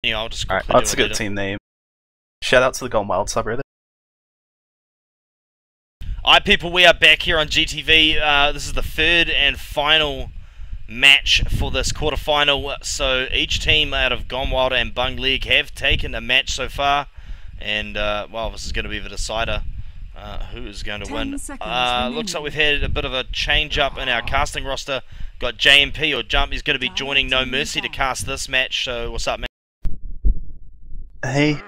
Yeah, I'll just Alright, quickly that's a do it good later. team name. Shout out to the gonewild subreddit. Alright people, we are back here on GTV. This is the third and final match for this quarterfinal. So each team out of Gonewild and Bung League have taken a match so far. And, well, this is going to be the decider. Who is going to win? Looks like we've had a bit of a change up in our casting roster. Got JMP or Jump. He's going to be joining No Mercy to cast this match. So what's up, man? Hey,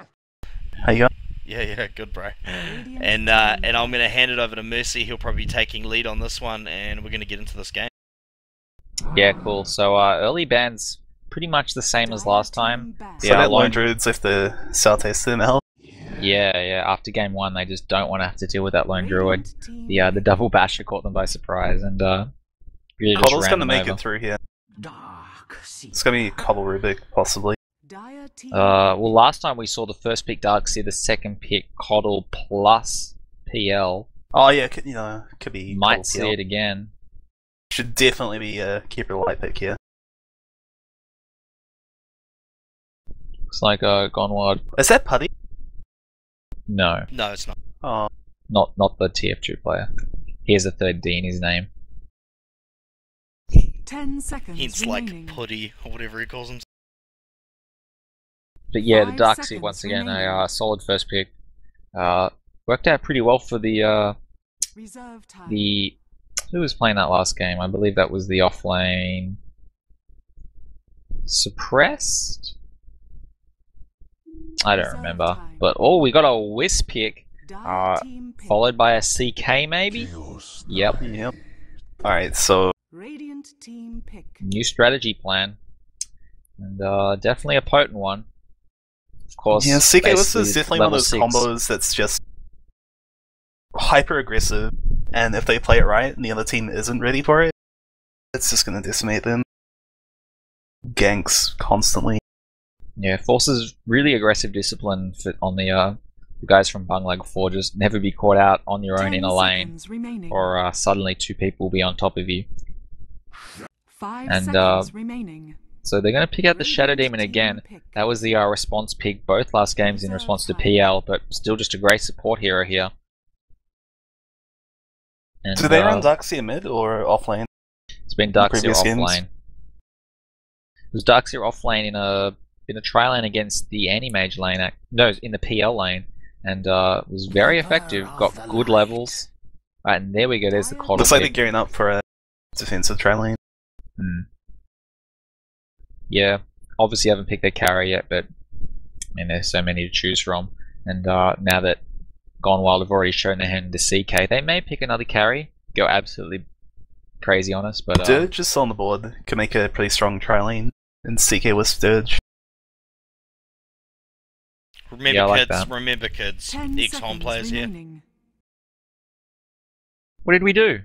how you going? Yeah, good, bro. And I'm going to hand it over to Mercy. He'll probably be taking lead on this one, and we're going to get into this game. Yeah, cool. So early ban's pretty much the same as last time. So that lone druids with the southeast ML. Yeah. After game one, they just don't want to have to deal with that lone druid. The double basher caught them by surprise, and really just Cobble's ran gonna them make over. it through here. It's gonna be Cobble Rubik, possibly. Well, last time we saw the first pick Darkseer, the second pick Coddle plus PL. Oh yeah, could be. Might see it again. Should definitely be a keeper light pick here. Looks like Gonewild. Is that Putty? No, No, it's not. Oh, not the TF2 player. He has a third D in his name. 10 seconds Hints remaining. like Putty or whatever he calls him. But yeah, the 5 Darkseer seconds once again remaining. a solid first pick. Worked out pretty well for the Reserve time. who was playing that last game? I believe that was the offlane Suppressed. I don't remember. But we got a Wisp pick, Team pick. followed by a CK maybe. Yep. Alright, so Radiant team pick. New strategy plan, and definitely a potent one. Of course. yeah, CK Wisp basically is definitely one of level those 6. combos that's just hyper aggressive, and if they play it right and the other team isn't ready for it, it's just gonna decimate them. Ganks constantly. Yeah, forces really aggressive discipline on the guys from Bunglag 4. Just never be caught out on your own 10 in a lane, seconds remaining. or suddenly two people will be on top of you. 5 and, seconds remaining. So they're going to pick out the Shadow Demon again. That was the response pick both last games in response to PL, but still just a great support hero here. And, Do they run Darkseer mid or offlane? It's been Darkseer previous games? offlane. It was Darkseer offlane in a tri lane against the anti-mage lane. No, in the PL lane, and was very effective. Got good levels. Right, and there we go. There's the Coddle Looks like they're pick. gearing up for a defensive tri lane. Yeah, obviously haven't picked their carry yet, but I mean, there's so many to choose from. And now that Gonewild have already shown their hand to CK, they may pick another carry, go absolutely crazy on us. But Dirge is still on the board. Can make a pretty strong tri lane. And CK Wisp Dirge. Remember, Yeah, I like kids. that. Remember, kids. 10 Ex-home seconds players here. remaining. what did we do?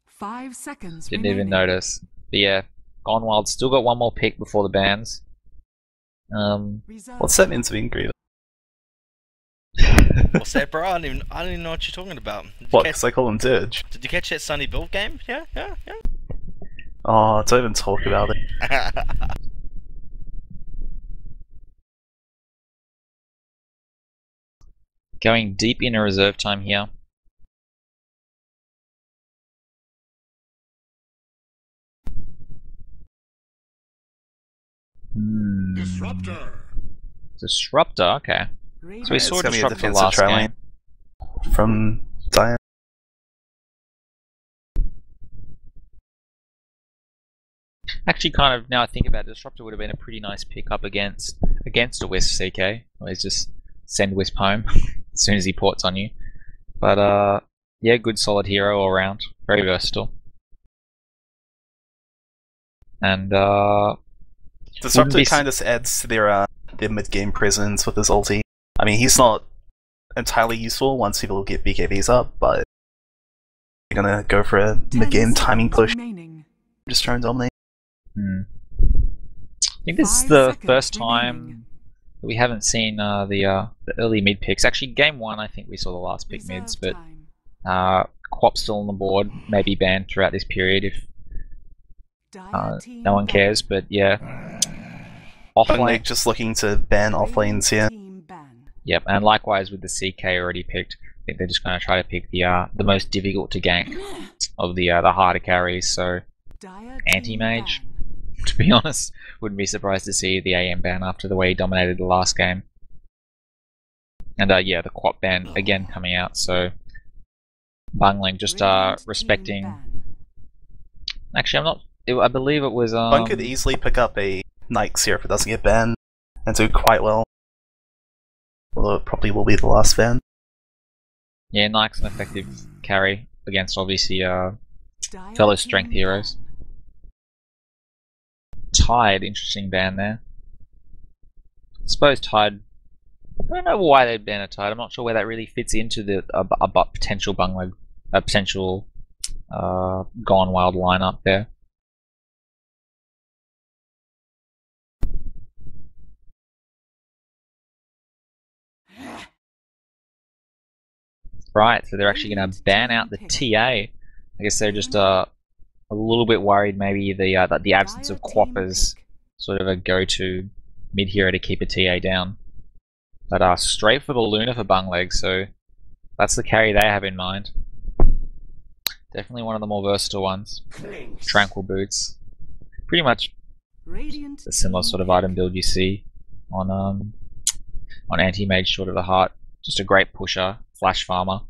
5 seconds Didn't remaining. even notice. But yeah, Gonewild still got one more pick before the bans. Reserve What's that time. meant to be engraved? What's that, bro? I don't even know what you're talking about. What? Because I call him Dirge. Did you catch that Sunny Build game? Yeah. Oh, don't even talk about it. Going deep into reserve time here. Disruptor, okay. So we Radiant saw it's gonna be a Disruptor defensive last tri game. lane from Diane. Actually, kind of now I think about it, Disruptor would have been a pretty nice pick up against a Wisp CK. Always just send Wisp home as soon as he ports on you. But yeah, good solid hero all around, very versatile. And Disruptor be kind of adds to their mid-game presence with his ulti. I mean, he's not entirely useful once people get BKBs up, but they're gonna go for a 10 mid-game timing seconds push. remaining. Just try and dominate. I think this is 5 the seconds first remaining. time that we haven't seen the early mid picks. Actually, game one I think we saw the last pick Reserve mids, but time. Quap's still on the board, may be banned throughout this period if Dire team no one back. cares. But yeah, off Bung lane. League just looking to ban off lanes here. Team ban. Yep, and likewise with the CK already picked. I think they're just going to try to pick the most difficult to gank of the harder carries. So Dire Anti-mage. team ban. to be honest, wouldn't be surprised to see the AM ban after the way he dominated the last game. And yeah, the Quap ban again coming out. So Bungling just Radiant team respecting. ban. Actually, I'm not. I believe it was. Bung could easily pick up a Nyx here if it doesn't get banned, and do quite well. Although it probably will be the last ban. Yeah, Nike's an effective carry against obviously Dire fellow strength team heroes. ban. Tide, interesting ban there. I suppose Tide. I don't know why they'd ban a Tide. I'm not sure where that really fits into the potential Bungling, potential Gone Wild lineup there. Right, so they're actually going to ban out the TA. I guess they're just a little bit worried maybe the absence of Quap is sort of a go-to mid hero to keep a TA down. But straight for the Luna for Bungleg, so that's the carry they have in mind. Definitely one of the more versatile ones. Tranquil Boots. Pretty much Radiant a similar sort of item build you see on Anti-Mage Short of the Heart. Just a great pusher, flash farmer.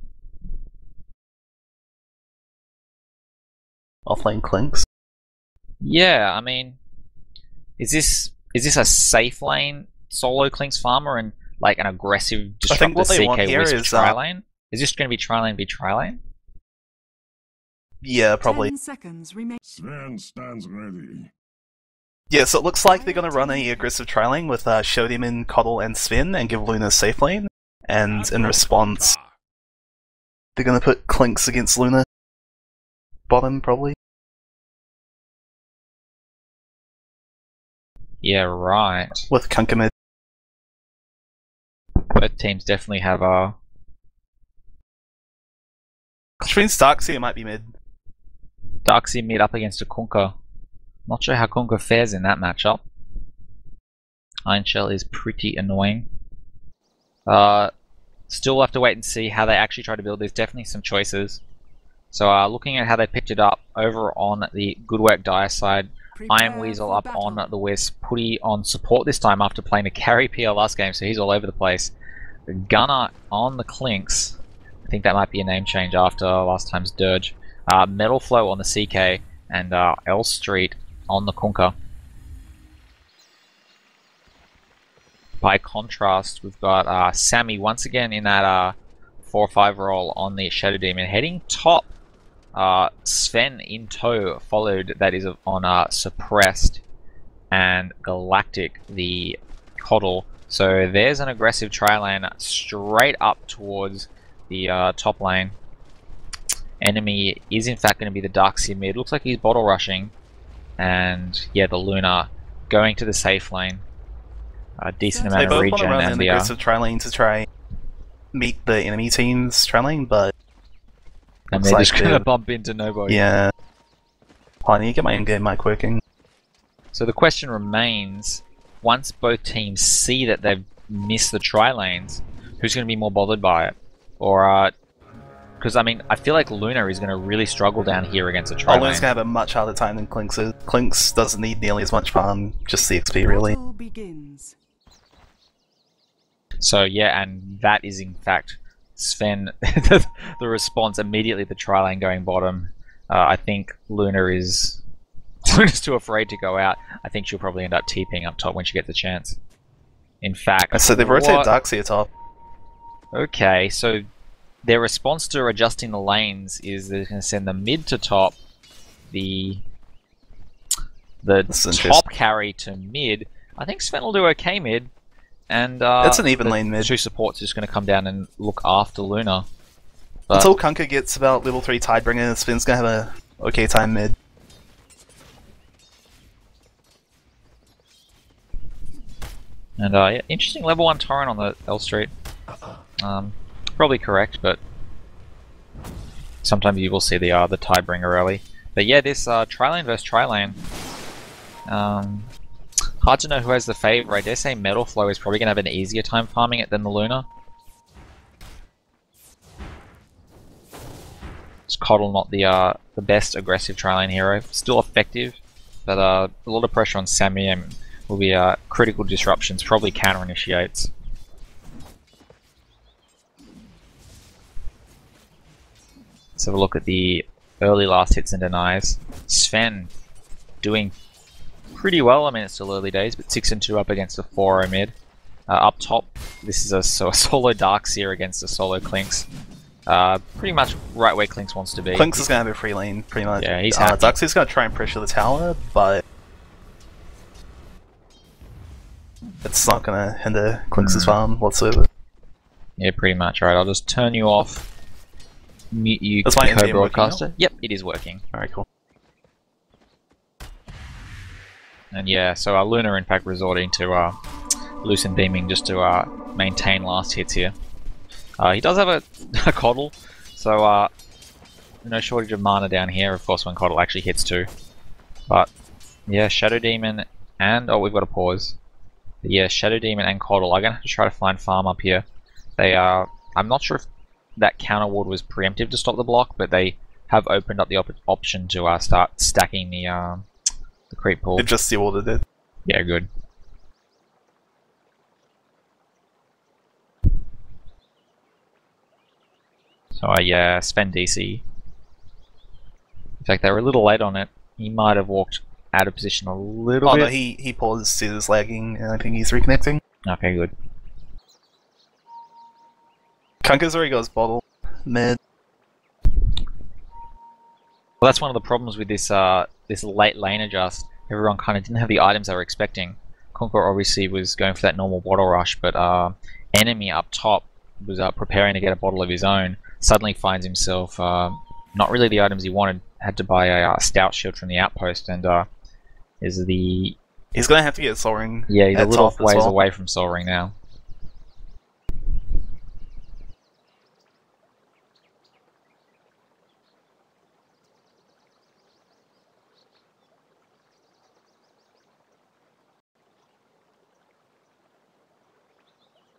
Offlane Clinks. Yeah, I mean, is this a safe lane solo Clinks farmer and like an aggressive I think disruptor what they want CK here Wisp is tri lane? Is this going to be tri lane v tri lane? Yeah, probably. 10 seconds remain. Sven stands ready. Yeah, so it looks like they're gonna run a aggressive tri-lane with Showdemon, Coddle, and Sven, and give Luna safe lane. And in response, they're gonna put Clinks against Luna. Bottom, probably. Yeah, right. With Kunkka mid. Both teams definitely have Which means Darkseer might be mid. Darkseer mid up against a Kunkka. Not sure how Kunkka fares in that matchup. Iron Shell is pretty annoying. Still we'll have to wait and see how they actually try to build. There's definitely some choices. So looking at how they picked it up over on the Good Work Dire side, Iron Weasel up on the Wisp, Putty on support this time after playing a carry PL last game, so he's all over the place. The Gunner on the Clinks. I think that might be a name change after last time's Dirge. Metal Flow on the CK, and L Street on the Kunkka. By contrast, we've got Sammy once again in that 4-5 role on the Shadow Demon, heading top. Sven in tow, followed, that is, on Suppressed and Galactic, the Coddle. So there's an aggressive tri-lane straight up towards the top lane. Enemy is in fact going to be the Darkseer mid. Looks like he's bottle rushing. And yeah, the Luna going to the safe lane. A decent They amount of both want regen to run and an the aggressive tri-lane to try meet the enemy team's tri-lane, but and looks they're like just going to they're- bump into nobody. yeah. I need to get my in-game mic working. So the question remains, once both teams see that they've missed the tri-lanes, who's going to be more bothered by it? Or, because I mean, I feel like Luna is going to really struggle down here against a tri-lane. Luna's gonna have a much harder time than Clinks is. Clinks doesn't need nearly as much farm, just the XP really. Battle begins. So yeah, and that is in fact Sven, the response immediately, the tri-lane going bottom. I think Luna's too afraid to go out. I think she'll probably end up TPing up top when she gets a chance. In fact, So they've rotated Darkseer top. Okay, so their response to adjusting the lanes is they're going to send the mid to top, the This is top carry to mid. I think Sven will do okay mid, and It's an even the lane mid. two supports are just going to come down and look after Luna. But Until Kunkka gets about level 3 Tidebringer, Sven's gonna have a okay time mid. And yeah, interesting level 1 torrent on the L Street. Probably correct, but sometimes you will see the Tidebringer early. But yeah, this tri-lane versus tri-lane. Hard to know who has the favour. I dare say Metal Flow is probably going to have an easier time farming it than the Luna. It's Coddle not the best aggressive tri-lane hero. Still effective, but a lot of pressure on Sammy will be critical disruptions, probably counter initiates. Let's have a look at the early last hits and denies. Sven doing pretty well. I mean, it's still early days, but 6-2 up against a 4-0 mid. Up top, this is a solo Darkseer against a solo Clinks. Pretty much right where Clinks wants to be. Clinks is going to have a free lane, pretty much. Yeah, he's happy. Darkseer's going to try and pressure the tower, but it's not going to hinder Clinks' farm whatsoever. Yeah, pretty much. Alright, I'll just turn you off. Mute you, Is my NVM working co-broadcaster. Yep, it is working. Alright, cool. And yeah, so our Luna in fact resorting to Lucent Beaming just to maintain last hits here. He does have a Coddle, so no shortage of mana down here, of course, when Coddle actually hits too. But yeah, Shadow Demon and... oh, we've got to pause. But yeah, Shadow Demon and Coddle are going to have to try to find farm up here. They are... I'm not sure if that counter ward was preemptive to stop the block, but they have opened up the option to start stacking the creep pool. They've just de-ordered it. Yeah, good. So yeah, Sven DC. In fact, they were a little late on it. He might have walked out of position a little bit. Oh no, he paused, it was lagging, and I think he's reconnecting. Okay, good. Kunka's already got his bottle. Mid. Well, that's one of the problems with this this late lane adjust. Everyone kind of didn't have the items they were expecting. Conqueror obviously was going for that normal bottle rush, but enemy up top was preparing to get a bottle of his own. Suddenly finds himself not really the items he wanted. Had to buy a stout shield from the outpost, and he's gonna have to get Soul Ring. Yeah, he's a little ways well. away from Soul Ring now.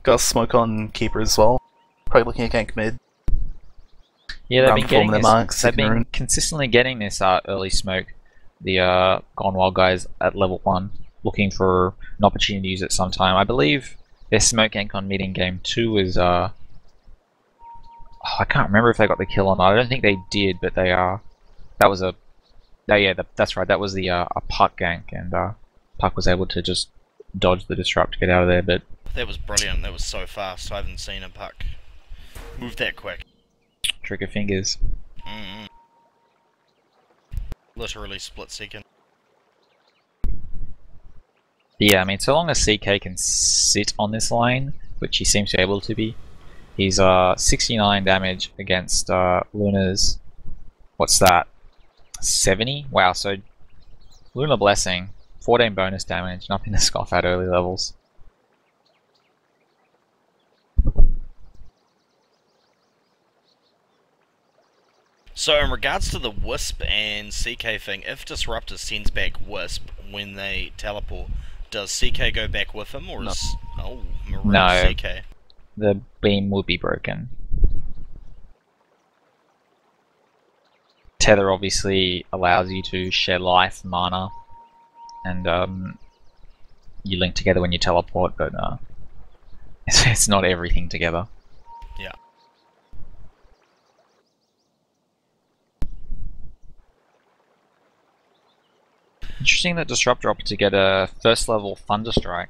Got a smoke on Keeper as well. Probably looking at gank mid. Yeah, they've been getting this. Marks, They've been consistently getting this early smoke. The Gone Wild guys at level 1, looking for an opportunity to use it sometime. I believe their smoke gank on mid in game 2 is I can't remember if they got the kill or not. I don't think they did, but they that was a that's right. That was the a Puck gank, and Puck was able to just dodge the disrupt to get out of there. But that was brilliant. That was so fast. I haven't seen a Puck move that quick. Trigger fingers. Literally split second. Yeah, I mean, so long as CK can sit on this lane, which he seems to be able to be, he's 69 damage against Luna's, what's that, 70? Wow, so Luna Blessing, 14 bonus damage, nothing to scoff at early levels. So in regards to the Wisp and CK thing, if Disruptor sends back Wisp when they teleport, does CK go back with him, or is... Oh, Maroon No. CK. The beam would be broken. Tether obviously allows you to share life, mana, and you link together when you teleport, but it's not everything together. Yeah. Interesting that Disruptor opted to get a first level Thunderstrike,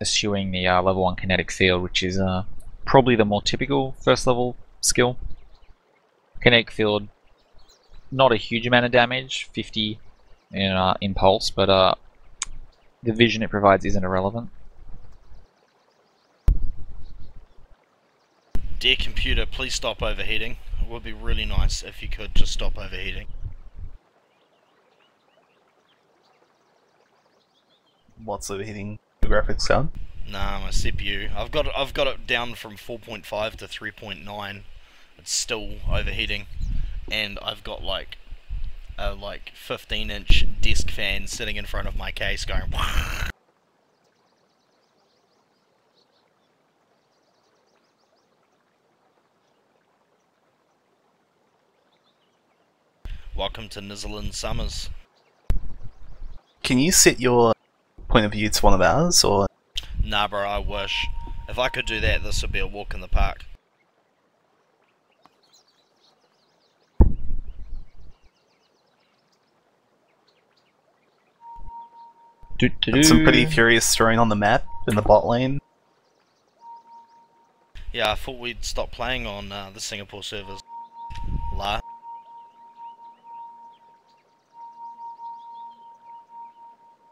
eschewing the level 1 kinetic field, which is probably the more typical first level skill. Kinetic field, not a huge amount of damage, 50 in impulse, but the vision it provides isn't irrelevant. Dear computer, please stop overheating. It would be really nice if you could just stop overheating. What's overheating the graphics card? Nah, my CPU. I've got it down from 4.5 to 3.9. It's still overheating, and I've got like a like 15-inch desk fan sitting in front of my case going. Welcome to Nizzleland Summers. Can you set your point of view to one of ours, or? Nah, bro, I wish. If I could do that, this would be a walk in the park. Some pretty furious throwing on the map in the bot lane. Yeah, I thought we'd stop playing on the Singapore servers. La.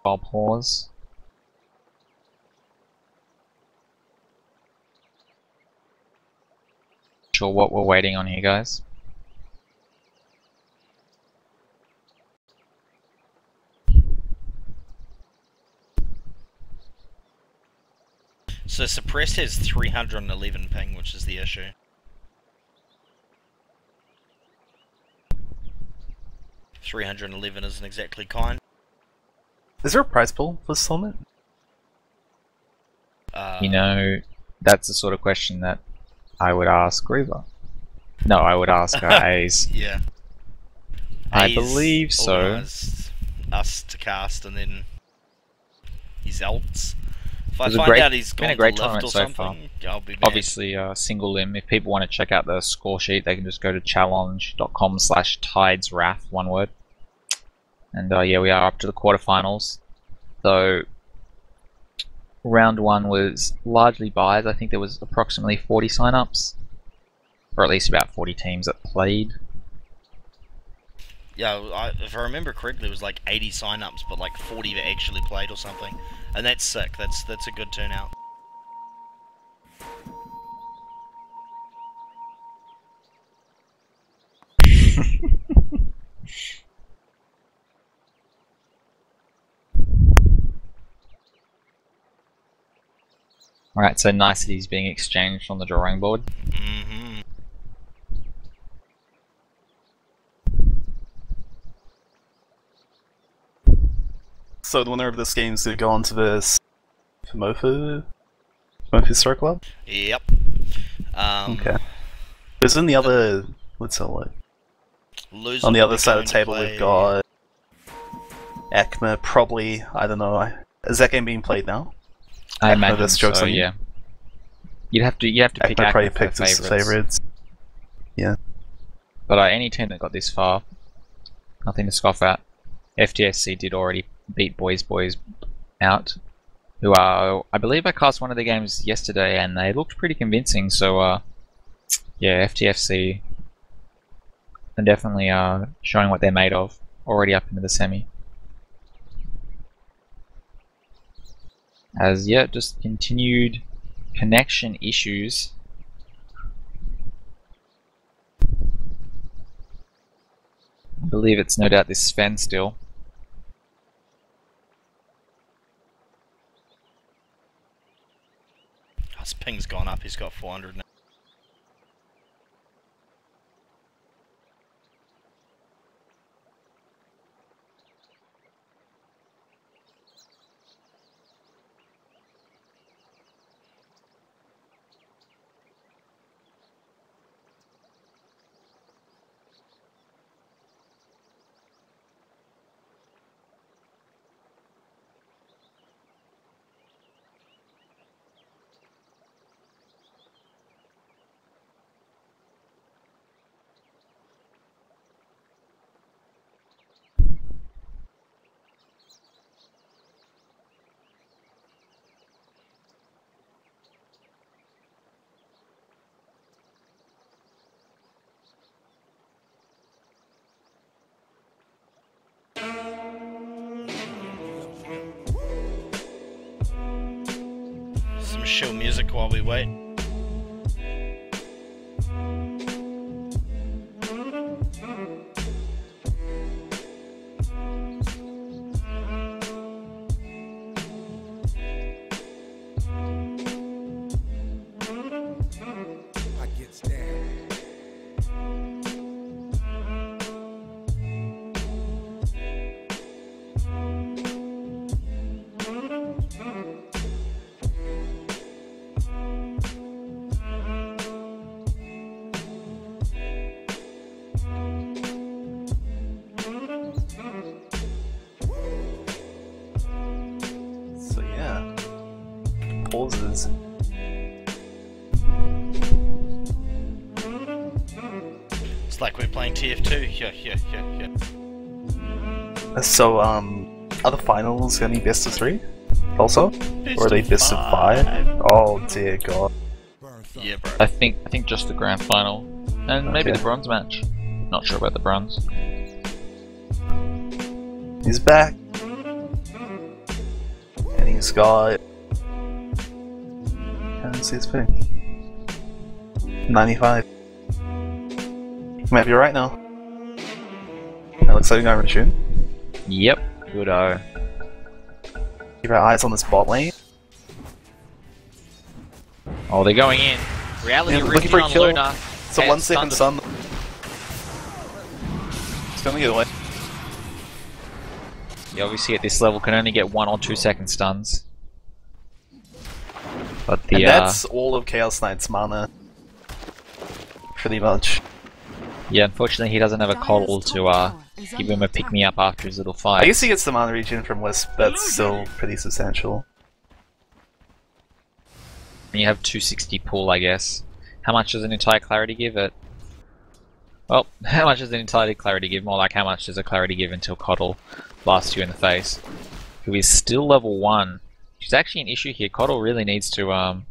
I'll pause. Sure what we're waiting on here, guys. So Suppressed has 311 ping, which is the issue. $311 isn't exactly kind. Is there a prize pool for this tournament? You know, that's the sort of question that I would ask Reaver. No, I would ask A's. Yeah. I A's believe so. organised us to cast, and then his elts. If I It was a find great- out he's been gone a great to lift or tournament so far. something, I'll be mad. Obviously, single limb. If people want to check out the score sheet, they can just go to challenge.com/tideswrath, one word. And yeah, we are up to the quarterfinals. So, round one was largely buys. I think there was approximately 40 sign-ups, or at least about 40 teams that played. Yeah, if I remember correctly, it was like 80 sign-ups, but like 40 that actually played or something. And that's sick. That's a good turnout. Alright, so niceties being exchanged on the drawing board. Mm-hmm. So the winner of this game is going to go on to the Mofu Star Club? Yep. Okay. There's in the other... What's that like? Loser On the will other be side of going the to table play- we've got... Acma, probably, I don't know. Is that game being played now? I Acma imagine versus Jokes so, on You? yeah. You'd have to pick Acma probably Acma picked for his favorites. favorites. But any team that got this far, nothing to scoff at. FTSC did already beat Boys out, who are, I believe I cast one of the games yesterday and they looked pretty convincing, so yeah, FTFC are definitely showing what they're made of, already up into the semi. As yet, just continued connection issues. I believe it's no doubt this Sven still. His ping's gone up, he's got 400 now. Some chill music while we wait. I gets down. pauses. It's like we're playing TF2. Here. So, are the finals gonna be best of 3? Also? Or are they best of 5? Oh dear god. Yeah, bro. I think just the grand final, and maybe Okay. the bronze match. Not sure about the bronze. He's back. And he's got... Can't see his thing. 95. Might be right now. It looks like we're going to resume. Yep. Good-o. Keep our eyes on this bot lane. Oh, they're going in. Reality Yeah, looking ripping for a on kill. Luna. It's a Okay, 1 second stunned. stun. It's gonna get away. You obviously at this level can only get 1 or 2 second stuns. But the And that's all of Chaos Knight's mana. Pretty much. yeah, unfortunately he doesn't have a coddle to give him a pick me up after his little fight. I guess he gets the mana regen from Wisp, that's still pretty substantial. And you have 260 pool, I guess. How much does an entire clarity give it? Well, how much does an entire clarity give? More like how much does a clarity give until Coddle blasts you in the face? Who is still level 1. Which is actually an issue here. Coddle really needs to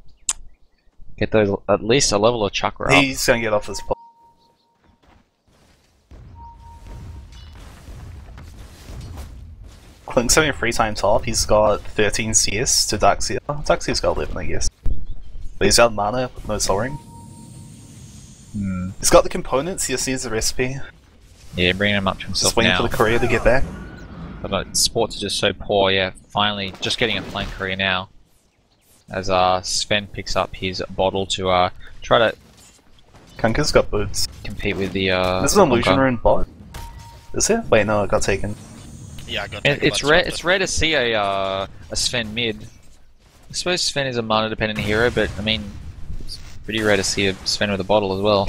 get those at least a level of chakra up. He's gonna get off this pot. Clink's having a free time top, he's got 13 CS to Darkseer. Darkseer's got 11 I guess. But he's out mana with no soaring. He's got the components, he just needs the recipe. Yeah, bringing him up to himself Just waiting now. for the courier to get back. But sports are just so poor, yeah. Finally, just getting a flank courier now. As Sven picks up his bottle to try to Kunka's got boots. compete with the This is an illusion Wonka. rune bot. Is it? Wait, no, it got taken. Yeah, I got It's rare. It's rare to see a Sven mid. I suppose Sven is a mana dependent hero, but I mean, it's pretty rare to see a Sven with a bottle as well.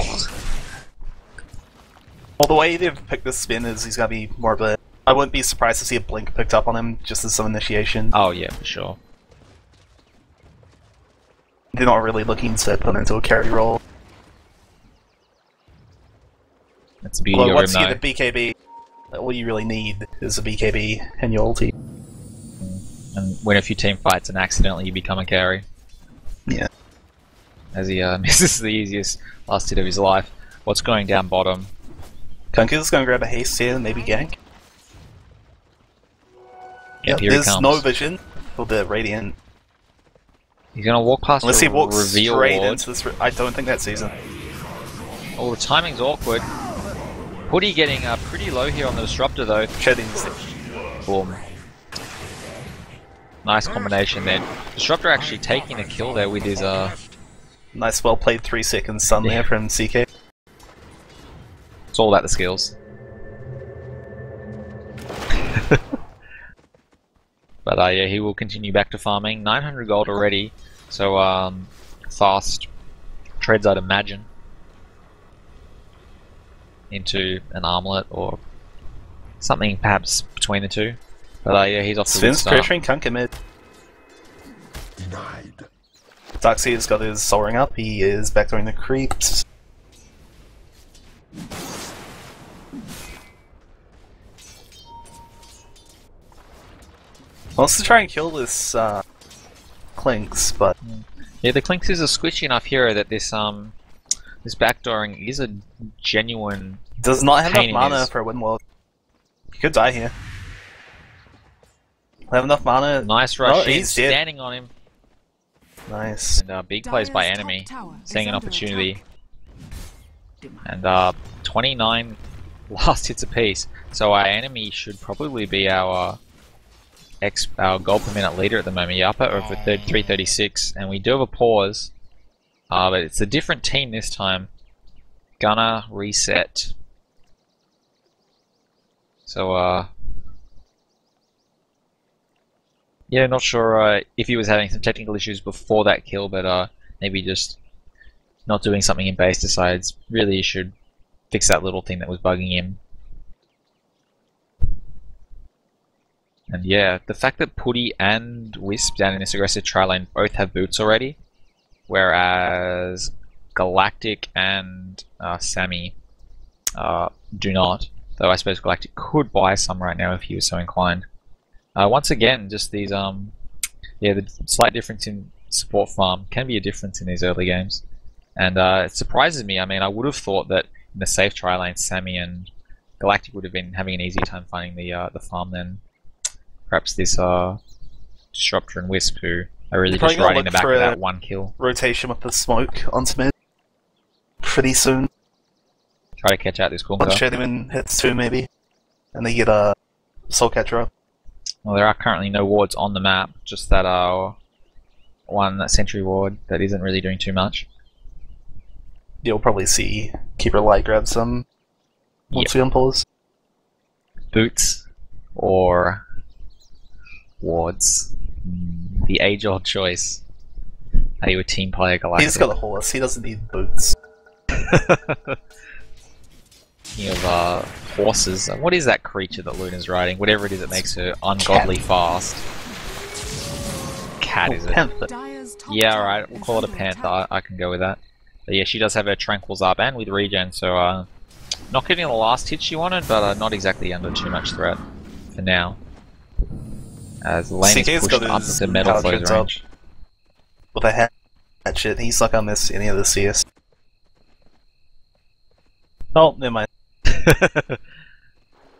Well, the way they've picked this spin is he's gonna be more of a... I wouldn't be surprised to see a blink picked up on him just as some initiation. Oh yeah, for sure. They're not really looking to put him into a carry role. That's the beauty Well, of once him you though. get the BKB, all you really need is a BKB and your ulti. And win a few team fights and accidentally you become a carry. Yeah. As he misses the easiest last hit of his life. What's going down bottom? Kunka's gonna grab a haste here and maybe gank. Yep, here he there's comes. no vision for the Radiant. He's gonna walk past Unless the he walks reveal straight ward. into this... I don't think that's season. Oh, the timing's awkward. Hoodie getting pretty low here on the disruptor though. Shedding's... Boom. Nice combination there. Disruptor actually taking a kill there with his Nice well played 3 seconds stun there from CK. It's all about the skills. But yeah, he will continue back to farming. 900 gold already. So fast trades, I'd imagine, into an armlet or something perhaps between the two. But yeah, he's off to a good Sven's start. pressuring Kunka mid. Denied. Darkseer's got his soaring up, he is backdooring the creeps. Wants to try and kill this Clinks, but Yeah, the Clinks is a squishy enough hero that this this backdooring is a genuine. does not have Pain enough in mana his- for a win world. He could die here. Have enough mana. Nice rush in, he's dead. standing on him, Nice. and big plays by Dire's enemy, top tower seeing is an under opportunity, attack. and 29 last hits apiece. So our enemy should probably be our our gold per minute leader at the moment. Yeah, up at over 336, and we do have a pause, but it's a different team this time. Gonna reset. So yeah, not sure if he was having some technical issues before that kill, but maybe just not doing something in base decides really he should fix that little thing that was bugging him. And yeah, the fact that Putty and Wisp down in this aggressive tri lane both have boots already, whereas Galactic and Sammy do not. Though I suppose Galactic could buy some right now if he was so inclined. Once again, just these yeah, the slight difference in support farm can be a difference in these early games, and it surprises me. I mean, I would have thought that in the safe tri lane, Sammy and Galactic would have been having an easy time finding the farm then. Perhaps this Disruptor and Wisp, who are really just riding the back of that one kill. Rotation with the smoke onto mid pretty soon. Try to catch out this Kunka. Once Shadowman hits 2 maybe, and they get a Soul Catcher up. Well, there are currently no wards on the map, just that one sentry ward that isn't really doing too much. You'll probably see Keeper Light grab some once we unpause. Boots or wards. The age-old choice. Are you a team player, Galactic? He's got a horse, he doesn't need boots. Speaking of horses, what is that creature that Luna's riding? Whatever it is that makes her ungodly fast. Cat, is it? Panther. Yeah, alright, we'll call it a panther. I can go with that. But yeah, she does have her tranquils up and with regen, so not getting the last hit she wanted, but not exactly under too much threat for now. As the lane is pushed up into metal flows range. With a hatchet, he's not gonna miss any of the CS. Oh, never mind.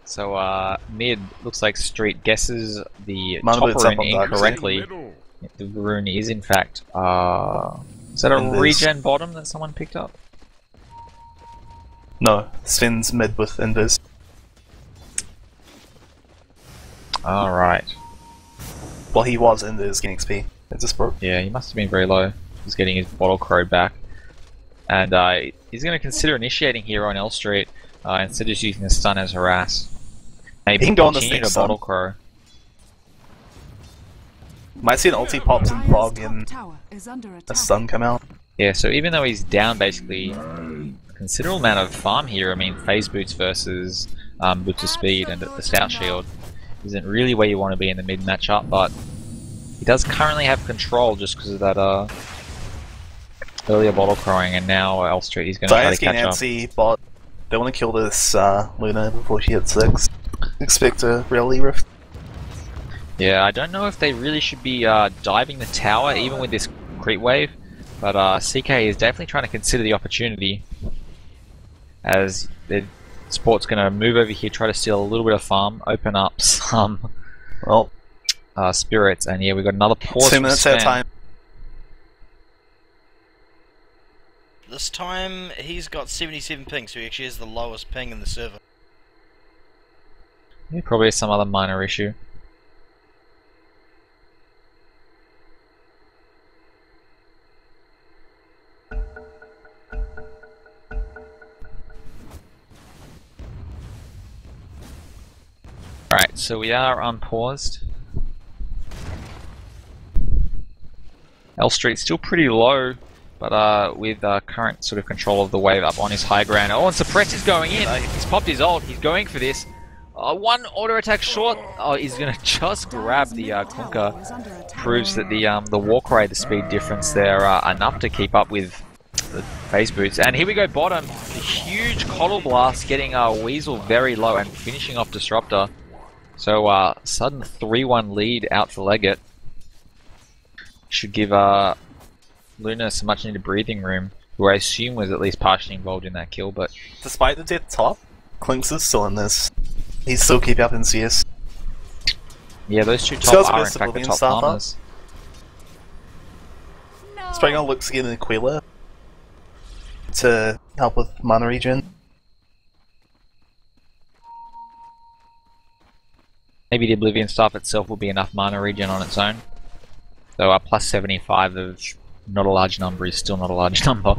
So mid looks like Street guesses the Mana top boots rune up on dark incorrectly. The rune is in fact is that a regen bottom that someone picked up? No, Sven's mid with Invis. Alright. Well, he was Invis getting XP. It just broke. Yeah, he must have been very low. He's getting his bottle crow back. And he's going to consider initiating here on L Street instead of just using the stun as harass. Maybe he can go on the continue next to bottle crow. Might see an ulti pops in prog and a stun come out. Yeah, so even though he's down basically a considerable amount of farm here, I mean phase boots versus boots of speed and the stout shield isn't really where you want to be in the mid matchup, but he does currently have control just because of that earlier bottle crowing, and now L Street he's going to try to catch Nancy bot. They want to kill this Luna before she hits 6. Expect a reality rift. Yeah, I don't know if they really should be diving the tower even with this creep wave, but CK is definitely trying to consider the opportunity as the sport's going to move over here, try to steal a little bit of farm, open up some spirits, and yeah, we got another pause. 2 minutes at a time. This time he's got 77 ping, so he actually has the lowest ping in the server. Yeah, probably some other minor issue. Alright, so we are unpaused. L Street's still pretty low, but with current sort of control of the wave up on his high ground. Oh, and Suppress is going in. He's popped his ult. He's going for this. One auto attack short. Oh, he's gonna just grab the Kunka. Proves that the Warcry, the speed difference there, enough to keep up with the phase boots. And here we go, bottom. A huge Coddle Blast getting Weasel very low and finishing off Disruptor. So sudden 3-1 lead out for Leggett. Should give Luna some much needed breathing room, who I assume was at least partially involved in that kill, but despite the dead top, Clinks is still in this. He's still keeping up in CS. Yeah, those two top are in fact the top farmers. Spraying on looks again in Aquila to help with mana regen. Maybe the Oblivion staff itself will be enough mana regen on its own. Though plus 75 of not a large number is still not a large number.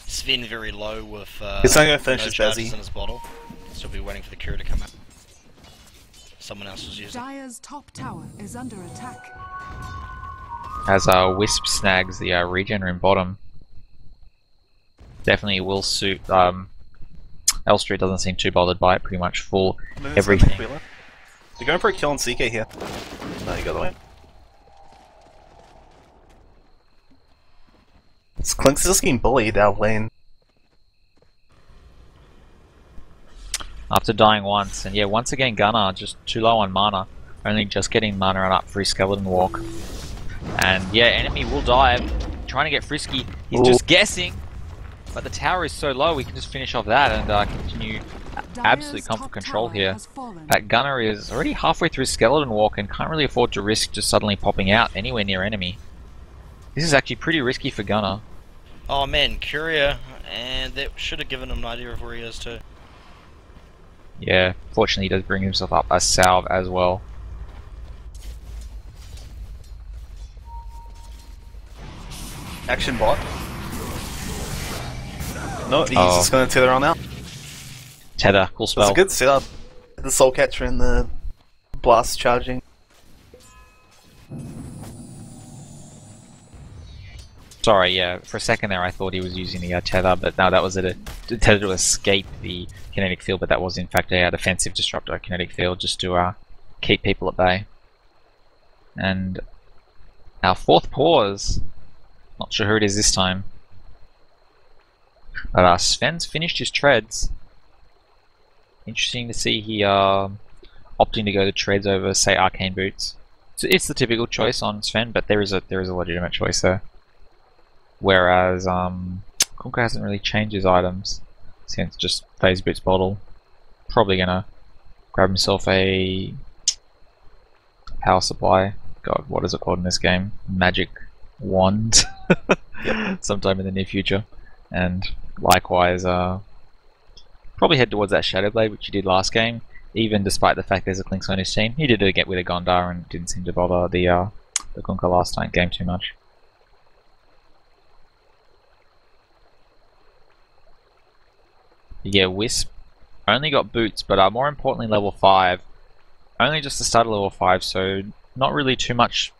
Sven very low with he's gonna go finish his charges in his bottle. So we'll be waiting for the cure to come out. Someone else is using. Dire's top tower is under attack. As Wisp snags the regen room bottom. Definitely will suit. L Street doesn't seem too bothered by it. Pretty much full everything. They're going for a kill on CK here. No, you got away. Clink's just getting bullied out of lane. After dying once, and yeah, once again Gunnar just too low on mana. Only just getting mana up for his skeleton walk. And yeah, enemy will dive. Trying to get frisky. He's just guessing. But the tower is so low, we can just finish off that and continue absolute comfort control here. That Gunnar is already halfway through his skeleton walk and can't really afford to risk just suddenly popping out anywhere near enemy. This is actually pretty risky for Gunnar. Oh man, Courier, and that should have given him an idea of where he is too. Yeah, fortunately he does bring himself up a salve as well. Action bot. No, he's just gonna tether on out. Tether, cool spell. That's a good setup. The soul catcher and the blast charging. Sorry, yeah, for a second there I thought he was using the tether, but no, that was a tether to escape the kinetic field, but that was in fact a defensive disruptor kinetic field just to keep people at bay. And our fourth pause, not sure who it is this time. But Sven's finished his treads. Interesting to see he opting to go to treads over, say, arcane boots. So it's the typical choice on Sven, but there is a legitimate choice there. Whereas Kunkka hasn't really changed his items since just phase boots bottle. Probably gonna grab himself a power supply. God, what is it called in this game? Magic wand. Sometime in the near future. And likewise, probably head towards that Shadow Blade, which he did last game. Even despite the fact there's a Clinks on his team, he did it again with a Gondar and didn't seem to bother the Kunkka last time game too much. Yeah, Wisp only got boots, but more importantly level 5. Only just the start of level 5, so not really too much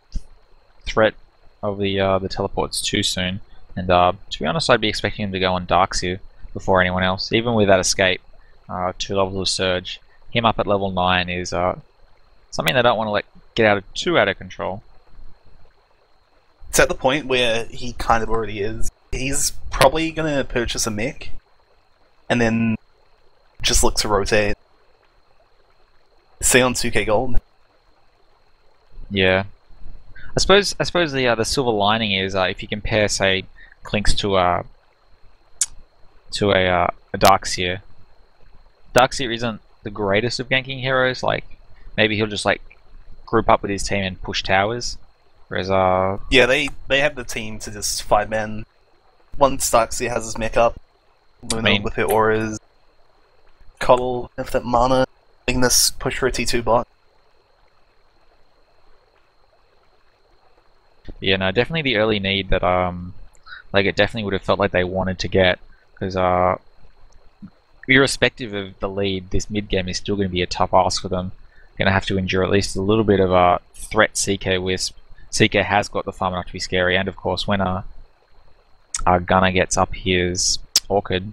threat of the teleports too soon. And to be honest, I'd be expecting him to go on Darkseer before anyone else. Even with that escape, 2 levels of Surge, him up at level 9 is something they don't want to let get too out of control. It's at the point where he kind of already is. He's probably going to purchase a mech, and then just look to rotate. Stay on 2k gold. Yeah. I suppose the silver lining is if you compare, say, Clinks to a Darkseer. Darkseer isn't the greatest of ganking heroes. Like maybe he'll just like group up with his team and push towers. Whereas yeah, they have the team to just 5-man. Once Darkseer has his mech up, Luna with her auras, Coddle with that mana, Ignis push for a T2 bot. Yeah, no, definitely the early need that like it definitely would have felt like they wanted to get, because irrespective of the lead, this mid game is still going to be a tough ask for them. Going to have to endure at least a little bit of a threat CK Wisp. CK has got the farm enough to be scary, and of course when Gunnar gets up his Orchid,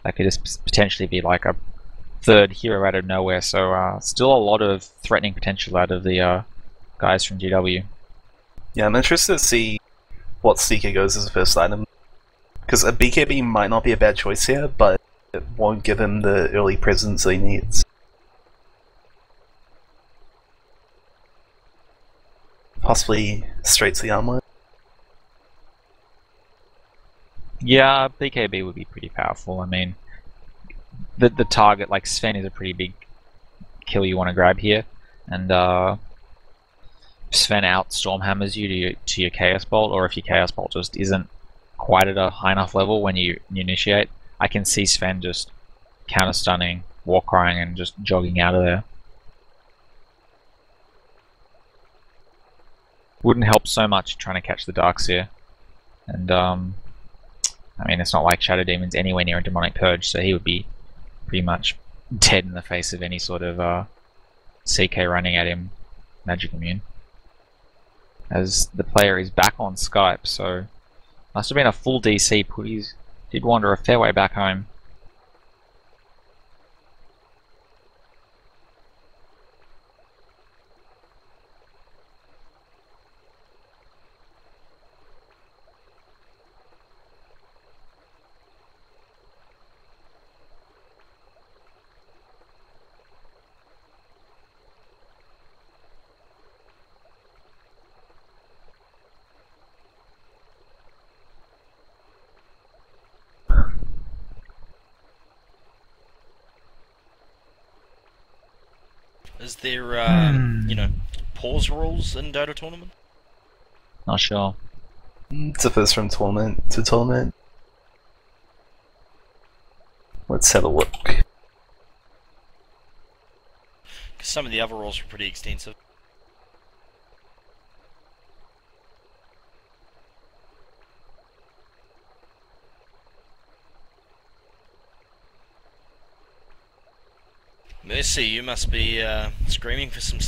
that could just potentially be like a third hero out of nowhere. So still a lot of threatening potential out of the guys from GW. Yeah, I'm interested to see what CK goes as a first item. Because a BKB might not be a bad choice here, but it won't give him the early presence he needs. Possibly straight to the armlet. Yeah, BKB would be pretty powerful. I mean, the target, like Sven, is a pretty big kill you want to grab here. And Sven out Stormhammers you to your Chaos Bolt, or if your Chaos Bolt just isn't quite at a high enough level when you initiate, I can see Sven just counter stunning, war crying, and just jogging out of there. Wouldn't help so much trying to catch the Darkseer. And I mean, it's not like Shadow Demon's anywhere near a Demonic Purge, so he would be pretty much dead in the face of any sort of CK running at him magic immune. As the player is back on Skype, so must have been a full DC put. He did wander a fair way back home. Is there, you know, pause rules in Dota tournament? Not sure. It differs from tournament to tournament. Let's have a look. 'Cause some of the other rules are pretty extensive. Mercy, you must be screaming for some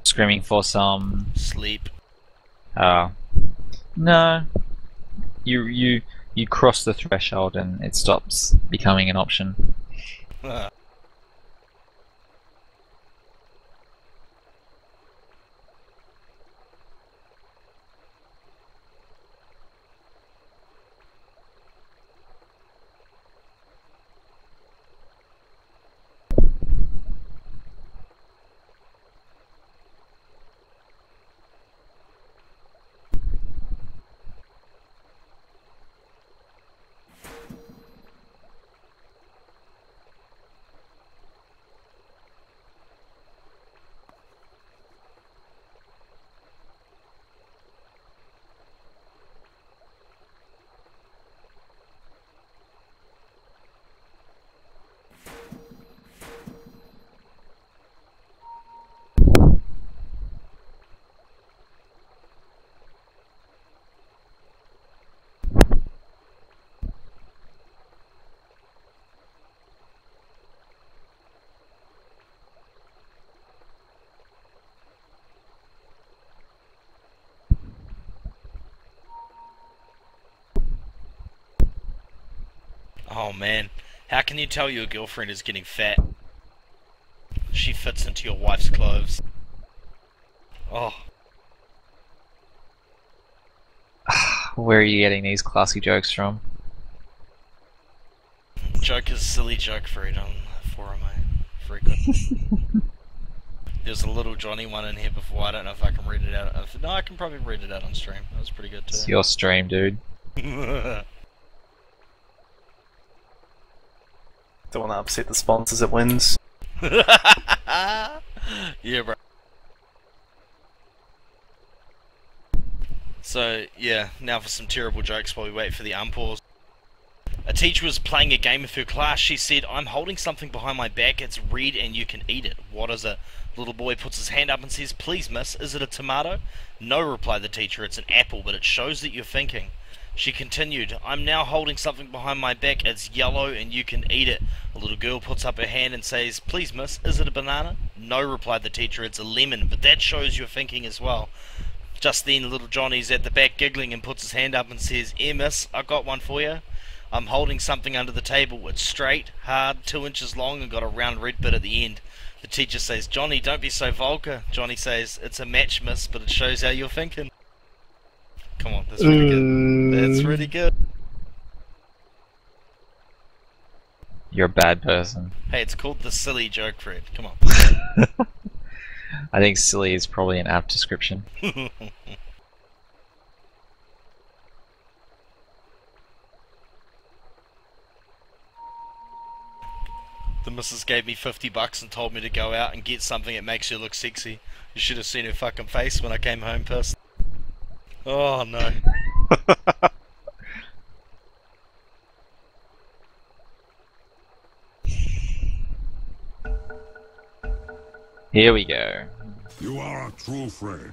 Screaming for some... sleep. No. You cross the threshold and it stops becoming an option. Oh man, how can you tell your girlfriend is getting fat? She fits into your wife's clothes. Oh. Where are you getting these classy jokes from? Joke is silly joke Fred on the forum, frequent. There's a little Johnny one in here before, I don't know if I can read it out. No, I can probably read it out on stream. That was pretty good too. It's your stream, dude. Don't want to upset the sponsors it wins. Yeah, bro. So, yeah, now for some terrible jokes while we wait for the unpause. A teacher was playing a game with her class. She said, "I'm holding something behind my back. It's red and you can eat it. What is it?" Little boy puts his hand up and says, "Please, miss, is it a tomato?" "No," replied the teacher, "it's an apple, but it shows that you're thinking." She continued, "I'm now holding something behind my back. It's yellow and you can eat it." A little girl puts up her hand and says, "Please, miss, is it a banana?" "No," replied the teacher, "it's a lemon, but that shows you're thinking as well." Just then, little Johnny's at the back giggling and puts his hand up and says, miss, I got one for you. I'm holding something under the table. It's straight, hard, 2 inches long and got a round red bit at the end." The teacher says, "Johnny, don't be so vulgar." Johnny says, "It's a match, miss, but it shows how you're thinking." Come on, that's really good. That's really good. You're a bad person. Hey, it's called the silly joke, Fred. Come on. I think silly is probably an apt description. The missus gave me $50 and told me to go out and get something that makes her look sexy. You should have seen her fucking face when I came home pissed. Oh no. Here we go. You are a true friend.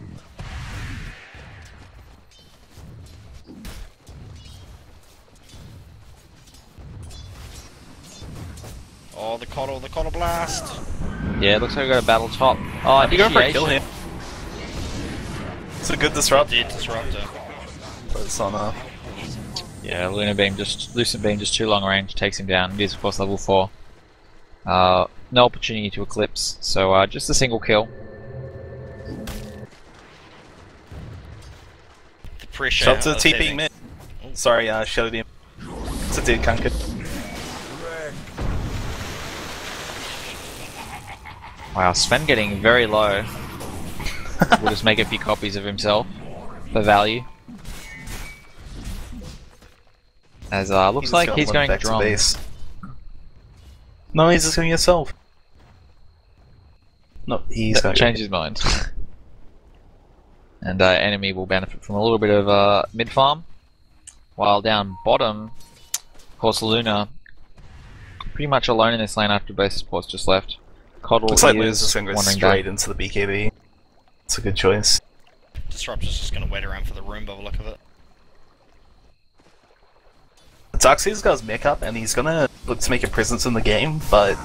Oh, the coddle blast. Yeah, it looks like we got a battle top. Oh, You go for a initiation. kill here. It's a good disrupt. Dead disruptor. But it's on Yeah, Lucent Beam just too long range, takes him down. It is of course level 4. No opportunity to eclipse, so just a single kill. The pressure. Shot to the of TP having- mid. Sorry, showed him. It's a dead Kunkin. Wow, Sven getting very low. We'll just make a few copies of himself for value. As looks like got he's one going back to drum. base. No, he's just going yourself. No, he's going to change his mind. And enemy will benefit from a little bit of mid farm. While down bottom, of course, Luna pretty much alone in this lane after both supports just left. Coddle Looks like Luna's just going to go straight into the BKB. It's a good choice. Disruptor's just going to wait around for the room by the look of it. Darkseid's got his mech up and he's gonna look to make a presence in the game, but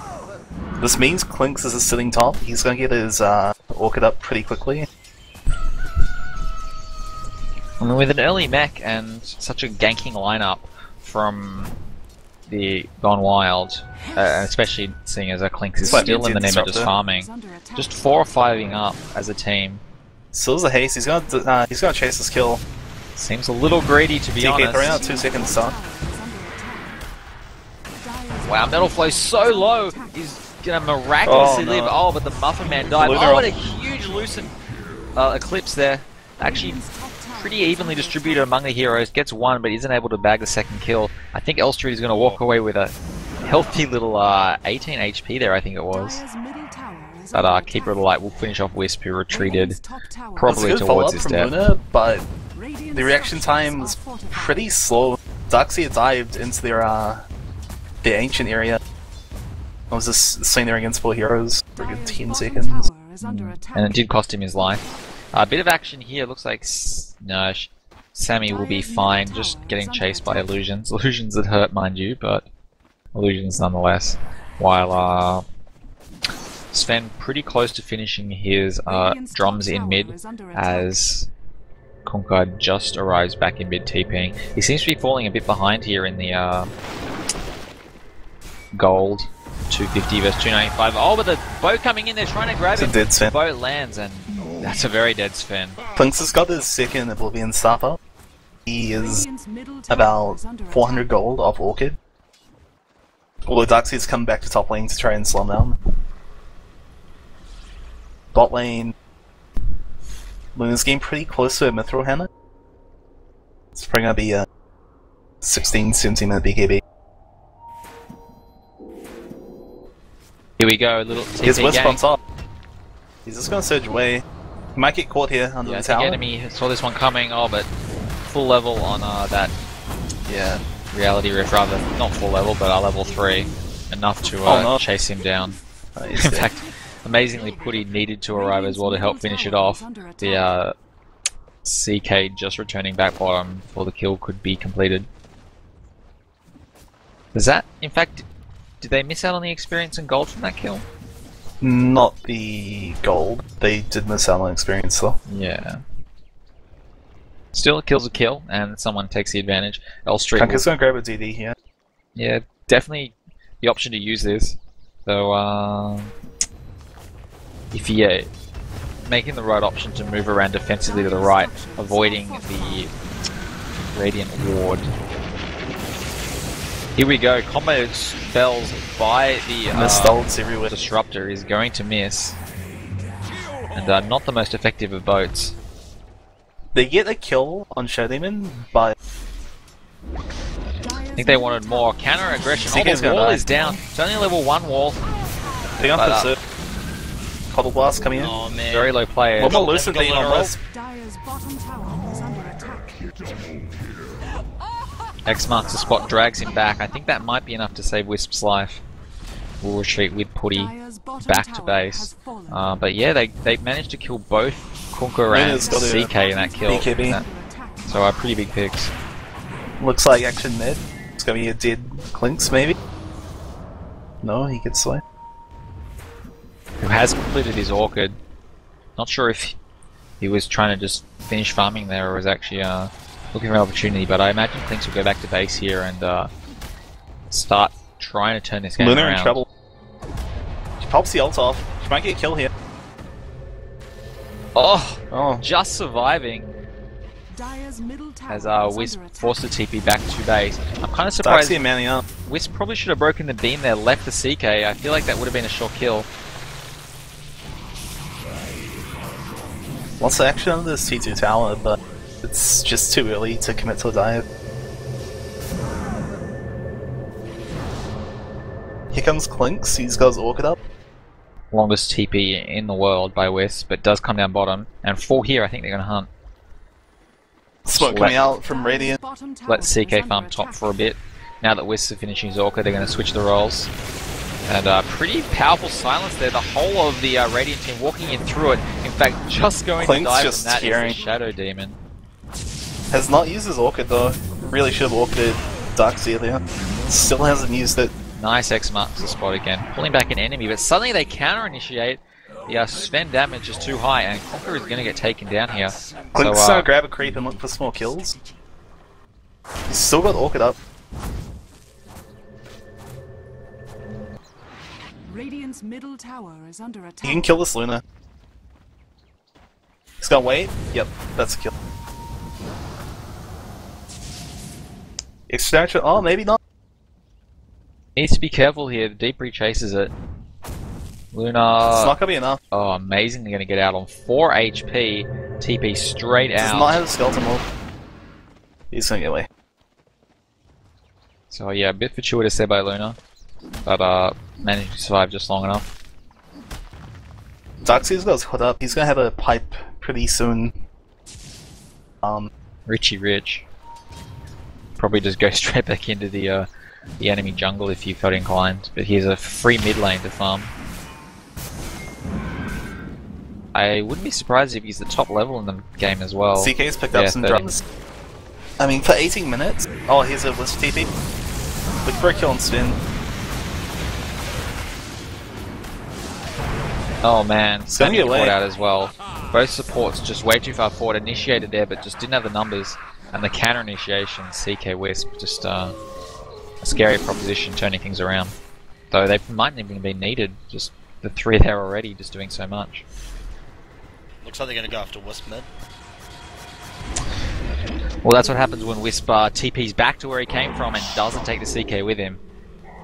this means Clinks is sitting top. He's gonna get his Orchid up pretty quickly. I mean, with an early mech and such a ganking lineup from the Gone Wild, especially seeing as Clinks is still in the name of just farming, just 4 or 5ing up as a team. Still's a haste. He's gonna chase this kill. Seems a little greedy to be DK honest. 3 out, 2 seconds start. Wow, Metal Flow so low. He's gonna miraculously live. Oh, but the Muffin Man died. Oh, what a huge loosened Eclipse there. Actually, pretty evenly distributed among the heroes. Gets 1, but isn't able to bag the second kill. I think Elstreet is gonna walk away with a healthy little 18 HP there, I think it was. But Keeper of the Light will finish off Wisp, who retreated probably towards his death. Luna, but the reaction time was pretty slow. Darkseid dived into the ancient area. I was just sitting there against 4 heroes for a good 10 seconds. And it did cost him his life. A bit of action here. Looks like Sammy will be fine, just getting chased by illusions. Illusions that hurt, mind you, but illusions nonetheless. While Sven pretty close to finishing his drums in mid as Kunkka just arrives back in mid TPing. He seems to be falling a bit behind here in the gold. 250 versus 295. Oh, but the boat coming in, they're trying to grab him. It's a dead Sven. The boat lands, and that's a very dead Sven. Clinks has got his second Oblivion staff up. He is about 400 gold off Orchid. Although Darkseid's come back to top lane to try and slow him down. Bot lane. Luna's getting pretty close to a Mithril Hammer. It's probably gonna be a 16-17 minute BKB. Here we go, a little TP His Wisp gang. on top. He's just gonna surge away. He might get caught here under Yeah, I the think tower. enemy saw this one coming. Oh, but full level on that reality rift, rather not full level, but level 3, enough to chase him down. In fact, amazingly, Putty needed to arrive as well to help finish it off. The CK just returning back bottom before the kill could be completed. Does that, in fact, did they miss out on the experience and gold from that kill? Not the gold. They did miss out on experience though. Yeah. Still, a kill's a kill, and someone takes the advantage. Elstreet Kunkka's gonna grab a DD here. Yeah, definitely the option to use this. So, if you're making the right option to move around defensively to the right, avoiding the Radiant Ward. Here we go, combo spells by the everywhere. Disruptor is going to miss. And not the most effective of boats. They get a kill on Shadow Demon, but I think they wanted more counter aggression. Oh, CK's the wall gonna die. is down. It's only a level 1 wall. they got But, the Coddle Blast coming in. Oh man. Very low player. One more Lucid got beam on literal. Wisp. Dire's bottom tower is under attack. X marks the spot, drags him back. I think that might be enough to save Wisp's life. We'll retreat with Putty Dire's bottom back to tower base. has fallen. But yeah, they managed to kill both Kunkka and Luna's got a CK in that kill. BKB. That- So pretty big picks. Looks like action mid. It's gonna be a dead Clinks maybe. No, he gets away. Who has completed his Orchid. Not sure if he was trying to just finish farming there or was actually looking for an opportunity, but I imagine Clinks will go back to base here and start trying to turn this game Luna around. in trouble. She pops the ult off. She might get a kill here. Oh, just surviving Dire's middle tower as is Wisp under attack. forced the TP back to base. I'm kind of surprised Darkseid manning up. Wisp probably should have broken the beam there, left the CK. I feel like that would have been a short kill. Lots of action on this T2 tower, but it's just too early to commit to a dive. Here comes Clinks, he's got his Orchid up. Longest TP in the world by Wisp, but does come down bottom. And 4 here, I think they're going to hunt. Smoke Let- coming out from Radiant. Let CK farm top for a bit. Now that Wisp are finishing his Orchid, they're going to switch the roles. And pretty powerful silence there. The whole of the Radiant team walking in through it. In fact, just going Clink's to die just from that is tearing. the Shadow Demon. Has not used his Orchid though. Really should have Orchided Darkseer there. Still hasn't used it. Nice X marks the spot again. Pulling back an enemy, but suddenly they counter-initiate. The Sven damage is too high, and Conqueror is going to get taken down here. Clink's So, gonna grab a creep and look for small kills. He's still got Orchid up. Radiant's middle tower is under He attack. can kill this Luna. He's gonna wait. Yep, that's a kill. Extraction. Oh, maybe not. needs to be careful here. The Deep Breach chases it. Luna... It's not gonna be enough. Oh, amazingly going to get out on 4 HP. TP straight Does out. not have a skeleton mold. He's gonna get away. So yeah, a bit fortuitous there by Luna. But managed to survive just long enough. Darkseer's got his hood up. He's gonna have a pipe pretty soon. Richie Rich. Probably just go straight back into the enemy jungle if you felt inclined. But here's a free mid lane to farm. I wouldn't be surprised if he's the top level in the game as well. CK's picked up some drums. I mean, for 18 minutes. Oh, here's a Wisp TP. Look for a kill on Sven. Oh man, It's gonna Sunny get away. caught out as well. Both supports just way too far forward. Initiated there, but just didn't have the numbers. And the counter initiation, CK Wisp, just a scary proposition, turning things around. Though they might even be needed. Just the 3 there already, just doing so much. Looks like they're going to go after Wisp mid. Well, that's what happens when Wisp TP's back to where he came from and doesn't take the CK with him.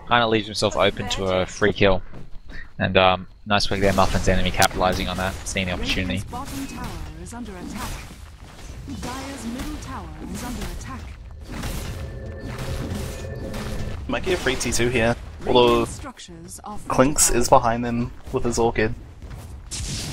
Kind of leaves himself open to a free kill. And nice work there, Muffin's enemy capitalizing on that, seeing the opportunity. Radiant's bottom tower is under attack. Dire's middle tower is under attack. Might get a free T2 here. Although Radiant structures are Clinks is fortified. behind them with his Orchid.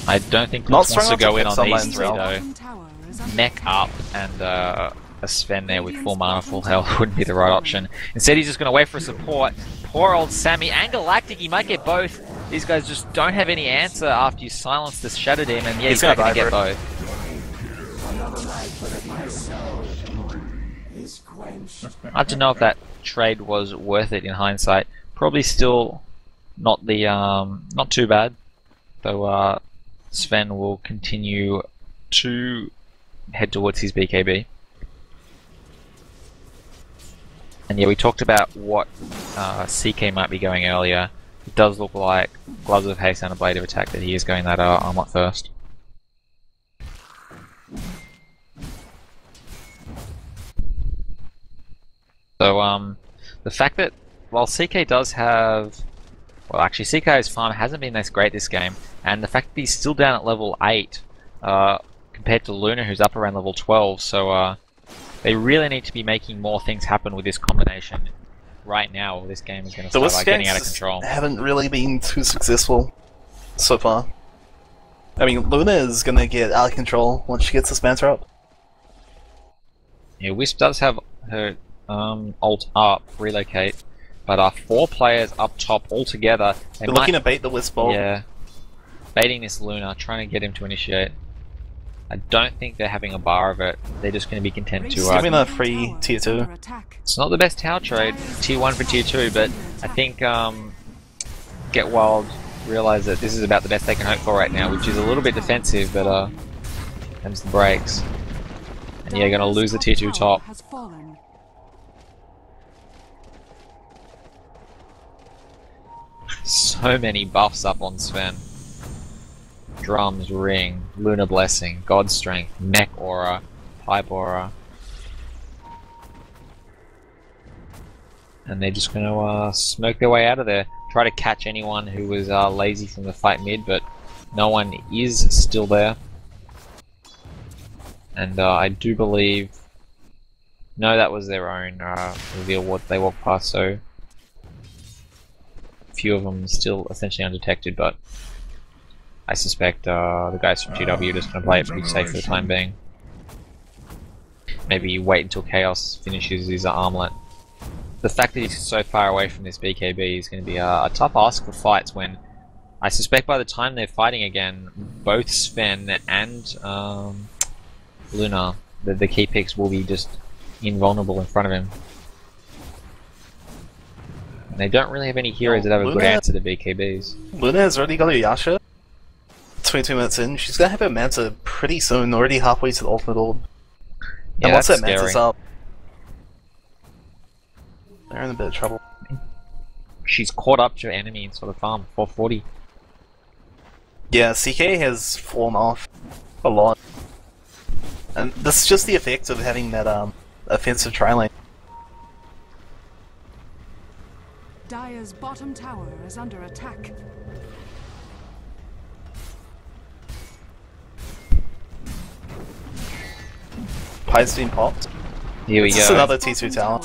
I don't think Not Clinks wants to strong go in enough on to these pick 3 someone though. Bottom tower is under Mech up and a Sven there with full mana, full health wouldn't be the right option. Instead he's just going to wait for support. Poor old Sammy and Galactic, he might get both. These guys just don't have any answer after you silence this Shadow Demon. Yeah, he's not going to get both. I don't know if that trade was worth it in hindsight. Probably still not the not too bad. Though Sven will continue to head towards his BKB. And yeah, we talked about what CK might be going earlier. It does look like Gloves of Haste and a Blade of Attack that he is going that armor first. So the fact that while CK does have, well actually CK's farm hasn't been this great this game, and the fact that he's still down at level 8 compared to Luna who's up around level 12, so they really need to be making more things happen with this combination right now, or this game is going to The start Wisp getting out of ganks control. haven't really been too successful so far. I mean, Luna is gonna get out of control once she gets this Manta up. Yeah, Wisp does have her ult up, relocate, but 4 players up top all together. They They're might, looking to bait the Wisp bolt. yeah, baiting this Luna, trying to get him to initiate. I don't think they're having a bar of it. They're just going to be content to. Give me Radiant's a free tower is tier 2. under attack. It's not the best tower trade, tier 1 for tier 2, but I think Get Wild realize that this is about the best they can hope for right now, which is a little bit defensive, but comes the breaks. And yeah, going to lose the tier 2 top. Has fallen. So many buffs up on Sven. Drums, Ring, Lunar Blessing, God Strength, Mech Aura, Pipe Aura. And they're just going to smoke their way out of there. Try to catch anyone who was lazy from the fight mid, but no one is still there. And I do believe... No, that was their own reveal what they walked past, so... few of them still essentially undetected, but I suspect the guys from GW are just going to play it pretty safe for the time being. Maybe wait until Chaos finishes his armlet. The fact that he's so far away from this BKB is going to be a tough ask for fights when I suspect by the time they're fighting again, both Sven and Luna, the key picks, will be just invulnerable in front of him. And they don't really have any heroes that have a good answer to BKBs. Luna has already got a Yasha. 22 minutes in, she's gonna have her Manta pretty soon, already halfway to the ultimate orb. Yeah, and once that's that Manta's scary. up, they're in a bit of trouble. She's caught up to her enemy in sort of farm, 440. Yeah, CK has fallen off a lot. And this is just the effect of having that offensive tri-lane. Dire's bottom tower is under attack. Pi's being popped. Here we This is go. another T2 tower.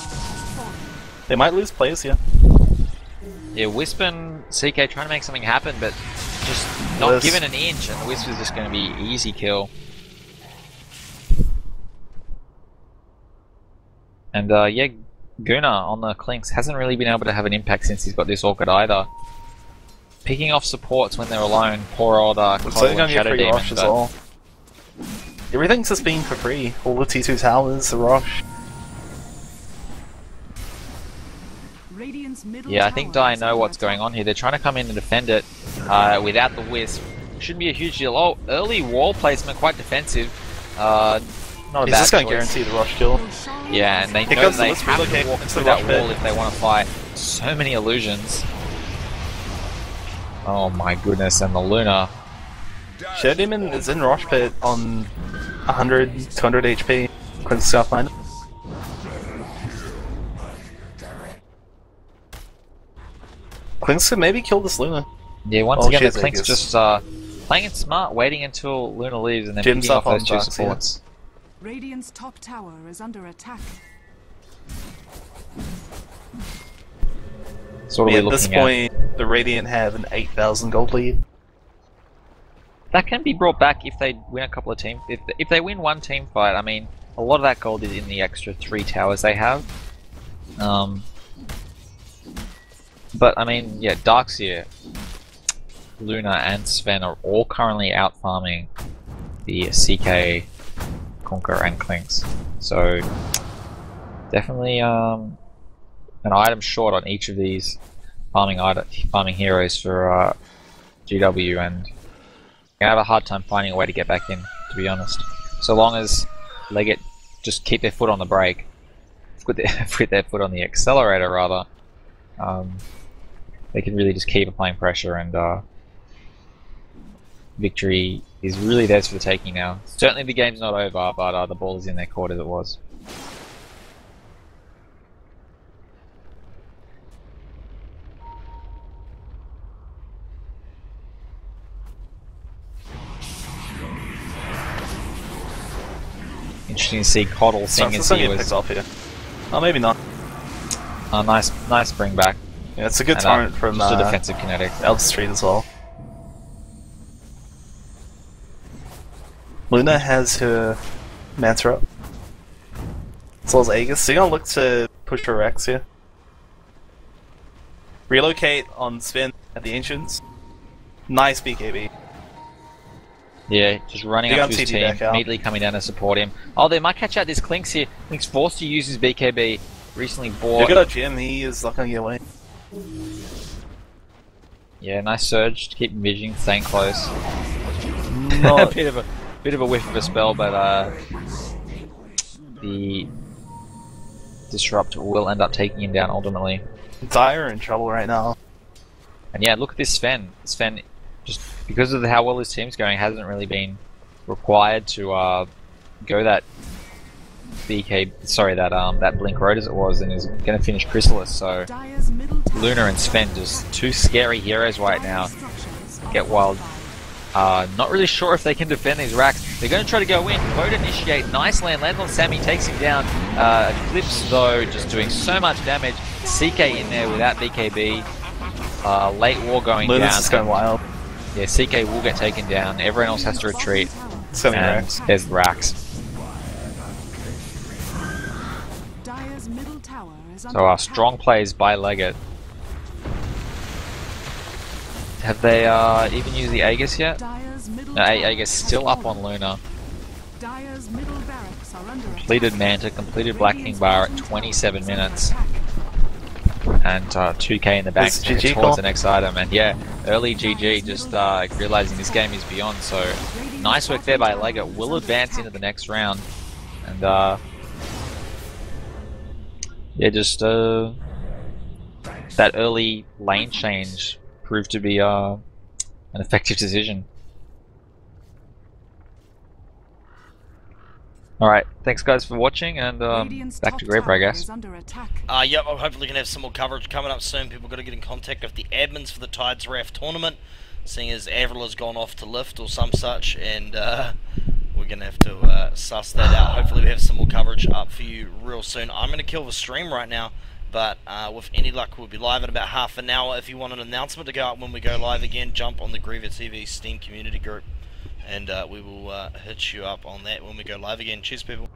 They might lose players here. Yeah, Wisp and CK trying to make something happen, but just not Wisp. given an inch, and the Wisp is just going to be easy kill. And yeah, Guna on the Clinks hasn't really been able to have an impact since he's got this Orchid either. Picking off supports when they're alone, poor old Looks Coddle like they're and gonna get Shadow free Demon, Rosh as but well. Everything's just been for free. All the T2 towers, the Rosh. Radiant's middle yeah, I think tower Dai is know under what's going attack. on here. They're trying to come in and defend it without the Wisp. Shouldn't be a huge deal. Oh, early wall placement, quite defensive. Not a He's bad just gonna choice. guarantee the Rosh kill. Yeah, and they Here know comes they the Wisp have to relocate walk into through the that Rosh pit. wall if they want to fight. So many illusions. Oh my goodness, and the Luna. Shadow Demon is in Rosh Pit on 100, 200 HP. Clinks South Line. Clinks could maybe kill this Luna. Yeah, once Oh, again, she the has Clinks Aegis. just playing it smart, waiting until Luna leaves and then Jim's picking up off those on two Bucks, yeah. supports. Radiant's top tower is under attack. So what are Yeah, we at this looking at? point, the Radiant have an 8,000 gold lead. That can be brought back if they win a couple of teams. If they win one team fight, I mean, a lot of that gold is in the extra 3 towers they have. But I mean, yeah, Darkseer, Luna, and Sven are all currently out farming the CK, Conquer, and Clinks. So definitely an item short on each of these farming heroes for GW, and I have a hard time finding a way to get back in, to be honest. So long as they just keep their foot on the brake, put their foot on the accelerator rather, they can really just keep applying pressure, and victory is really theirs for the taking now. Certainly the game's not over, but the ball is in their court as it was. Interesting to see Coddle So seeing it's as gonna he get was picked off here. Oh, maybe not. nice bring back. Yeah, it's a good And, torrent from just a defensive kinetic. Elder Street as well. Luna has her Manta up. As well as Aegis. So you're gonna look to push her Rex here. Relocate on Sven at the Ancients. Nice BKB. Yeah, just running Big up on to his TP team, back out. immediately coming down to support him. Oh, they might catch out this Clinks here. Clinks forced to use his BKB. Recently bought. Look at our Jim, he is not gonna get away. Yeah, nice surge to keep envisioning, staying close. Not bit of a whiff of a spell, but the disrupt will end up taking him down ultimately. Dire in trouble right now. And yeah, look at this Sven. Sven, just because of how well his team's going, hasn't really been required to go that that Blink Road as it was, and is going to finish Chrysalis. So Dire's middle tower Luna and Sven, just two scary heroes right now. Get wild. Not really sure if they can defend these racks. They're going to try to go in. Vote initiate. Nice lands on Sammy, takes him down. Eclipse though, just doing so much damage. CK in there without BKB. Late war going Luna's down. just going wild. Yeah, CK will get taken down. Everyone else has to retreat. It's going And Rex. there's the racks. Dire's middle tower is under So attack. strong plays by Leggett. Have they even used the Aegis yet? Dire's middle No, tower Aegis has still up fallen. on Luna. Dire's middle barracks are under Completed attack. Manta, completed Black King Bar at 27 minutes. And 2k in the bank Is to GG towards call? the next item. And yeah, early GG, just realizing this game is beyond. So nice work there by Leggett. Will advance into the next round. And yeah, just that early lane change proved to be an effective decision. Alright, thanks guys for watching, and Radiant's back top to Graver, I tower guess. is under attack. Yep, I'm hopefully going to have some more coverage coming up soon. People got to get in contact with the admins for the Tides RAF tournament, seeing as Avril has gone off to lift or some such, and we're going to have to suss that out. Hopefully we have some more coverage up for you real soon. I'm going to kill the stream right now, but with any luck we'll be live in about half an hour. If you want an announcement to go out when we go live again, jump on the Griever TV Steam community group, and we will hit you up on that when we go live again. Cheers, people.